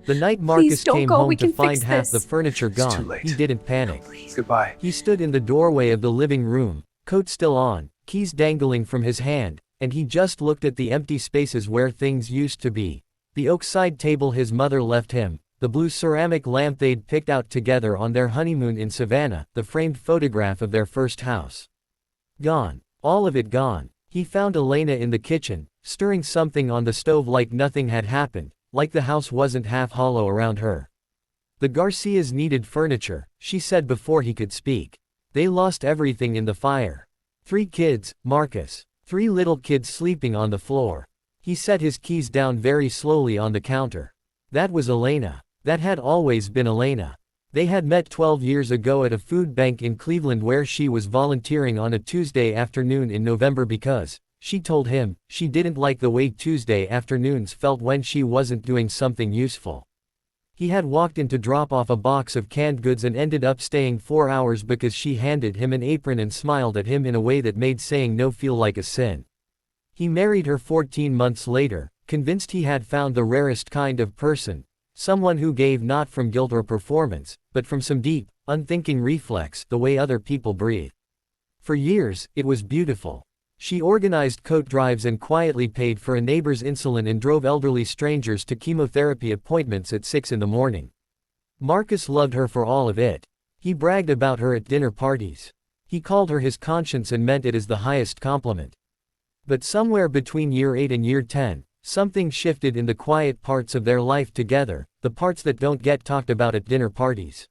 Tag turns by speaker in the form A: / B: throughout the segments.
A: The night
B: Please
A: Marcus
B: don't
A: came
B: go,
A: home
B: we
A: to
B: can
A: find
B: fix
A: half the
B: this.
A: furniture
C: It's too
A: gone,
C: late.
A: he didn't panic.
C: Goodbye.
A: He stood in the doorway of the living room, coat still on, keys dangling from his hand, and he just looked at the empty spaces where things used to be. The oak side table his mother left him, the blue ceramic lamp they'd picked out together on their honeymoon in Savannah, the framed photograph of their first house. Gone. All of it gone. He found Elena in the kitchen, stirring something on the stove like nothing had happened, like the house wasn't half hollow around her. The Garcias needed furniture, she said before he could speak. They lost everything in the fire. 3 kids, Marcus. 3 little kids sleeping on the floor. He set his keys down very slowly on the counter. That was Elena. That had always been Elena. They had met 12 years ago at a food bank in Cleveland where she was volunteering on a Tuesday afternoon in November because, she told him, she didn't like the way Tuesday afternoons felt when she wasn't doing something useful. He had walked in to drop off a box of canned goods and ended up staying 4 hours because she handed him an apron and smiled at him in a way that made saying no feel like a sin. He married her 14 months later, convinced he had found the rarest kind of person, someone who gave not from guilt or performance, but from some deep, unthinking reflex, the way other people breathe. For years, it was beautiful. She organized coat drives and quietly paid for a neighbor's insulin and drove elderly strangers to chemotherapy appointments at 6 in the morning. Marcus loved her for all of it. He bragged about her at dinner parties. He called her his conscience and meant it as the highest compliment. But somewhere between year 8 and year 10, something shifted in the quiet parts of their life together, the parts that don't get talked about at dinner parties.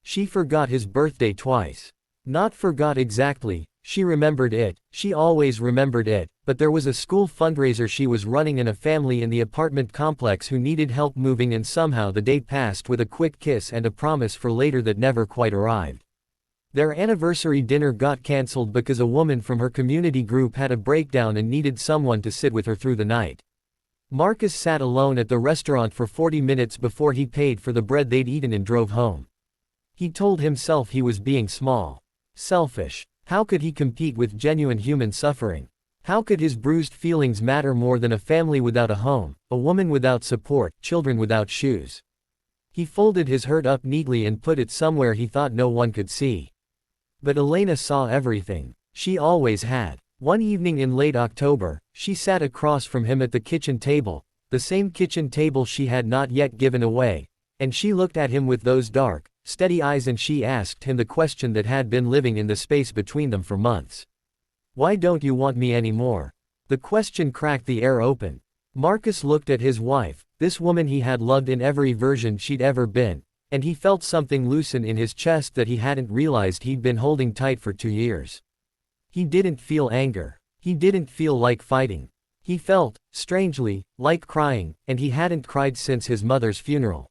A: She forgot his birthday twice. Not forgot exactly, she remembered it, she always remembered it, but there was a school fundraiser she was running and a family in the apartment complex who needed help moving, and somehow the day passed with a quick kiss and a promise for later that never quite arrived. Their anniversary dinner got cancelled because a woman from her community group had a breakdown and needed someone to sit with her through the night. Marcus sat alone at the restaurant for 40 minutes before he paid for the bread they'd eaten and drove home. He told himself he was being small. Selfish. How could he compete with genuine human suffering? How could his bruised feelings matter more than a family without a home, a woman without support, children without shoes? He folded his hurt up neatly and put it somewhere he thought no one could see. But Elena saw everything. She always had. One evening in late October, she sat across from him at the kitchen table, the same kitchen table she had not yet given away, and she looked at him with those dark, steady eyes and she asked him the question that had been living in the space between them for months. Why don't you want me anymore? The question cracked the air open. Marcus looked at his wife, this woman he had loved in every version she'd ever been, and he felt something loosen in his chest that he hadn't realized he'd been holding tight for 2 years. He didn't feel anger. He didn't feel like fighting. He felt, strangely, like crying, and he hadn't cried since his mother's funeral.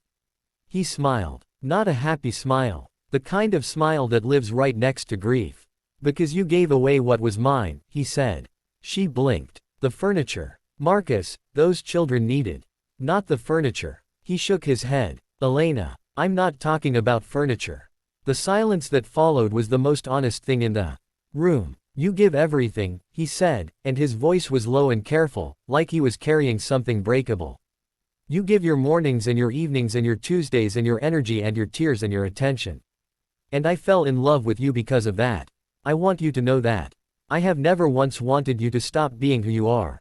A: He smiled. Not a happy smile. The kind of smile that lives right next to grief. Because you gave away what was mine, he said. She blinked. The furniture. Marcus, those children needed. Not the furniture. He shook his head. Elena, I'm not talking about furniture. The silence that followed was the most honest thing in the room. You give everything, he said, and his voice was low and careful, like he was carrying something breakable. You give your mornings and your evenings and your Tuesdays and your energy and your tears and your attention. And I fell in love with you because of that. I want you to know that. I have never once wanted you to stop being who you are.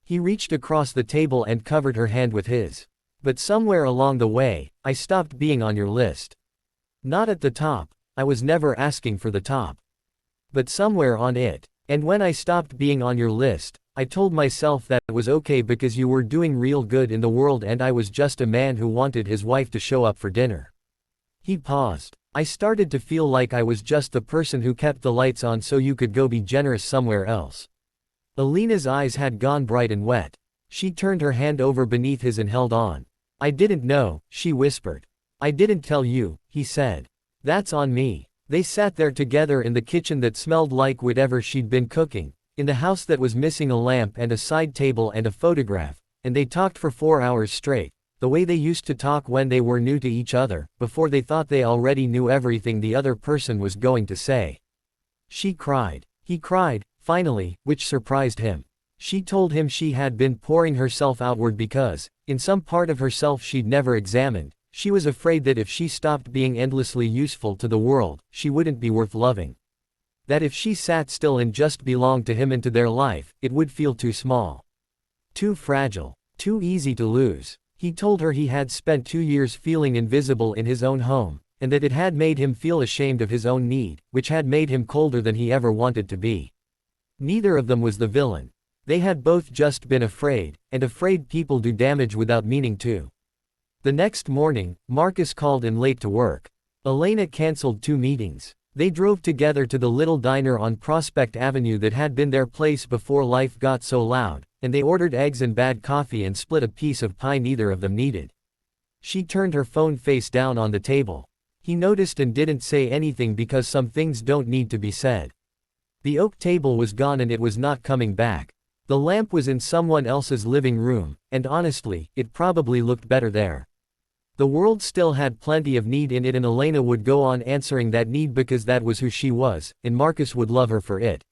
A: He reached across the table and covered her hand with his. But somewhere along the way, I stopped being on your list. Not at the top, I was never asking for the top. But somewhere on it. And when I stopped being on your list, I told myself that it was okay because you were doing real good in the world and I was just a man who wanted his wife to show up for dinner. He paused. I started to feel like I was just the person who kept the lights on so you could go be generous somewhere else. Elena's eyes had gone bright and wet. She turned her hand over beneath his and held on. I didn't know, she whispered. I didn't tell you, he said. That's on me. They sat there together in the kitchen that smelled like whatever she'd been cooking, in the house that was missing a lamp and a side table and a photograph, and they talked for 4 hours straight, the way they used to talk when they were new to each other, before they thought they already knew everything the other person was going to say. She cried. He cried, finally, which surprised him. She told him she had been pouring herself outward because, In some part of herself she'd never examined, she was afraid that if she stopped being endlessly useful to the world, she wouldn't be worth loving. That if she sat still and just belonged to him and to their life, it would feel too small. Too fragile. Too easy to lose. He told her he had spent 2 years feeling invisible in his own home, and that it had made him feel ashamed of his own need, which had made him colder than he ever wanted to be. Neither of them was the villain. They had both just been afraid, and afraid people do damage without meaning to. The next morning, Marcus called in late to work. Elena canceled 2 meetings. They drove together to the little diner on Prospect Avenue that had been their place before life got so loud, and they ordered eggs and bad coffee and split a piece of pie neither of them needed. She turned her phone face down on the table. He noticed and didn't say anything because some things don't need to be said. The oak table was gone and it was not coming back. The lamp was in someone else's living room, and honestly, it probably looked better there. The world still had plenty of need in it and Elena would go on answering that need because that was who she was, and Marcus would love her for it.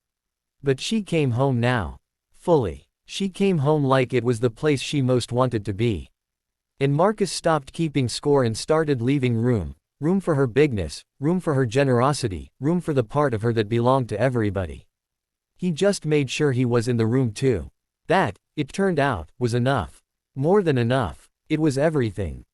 A: But she came home now. Fully. She came home like it was the place she most wanted to be. And Marcus stopped keeping score and started leaving room. Room for her bigness, room for her generosity, room for the part of her that belonged to everybody. He just made sure he was in the room too. That, it turned out, was enough. More than enough. It was everything.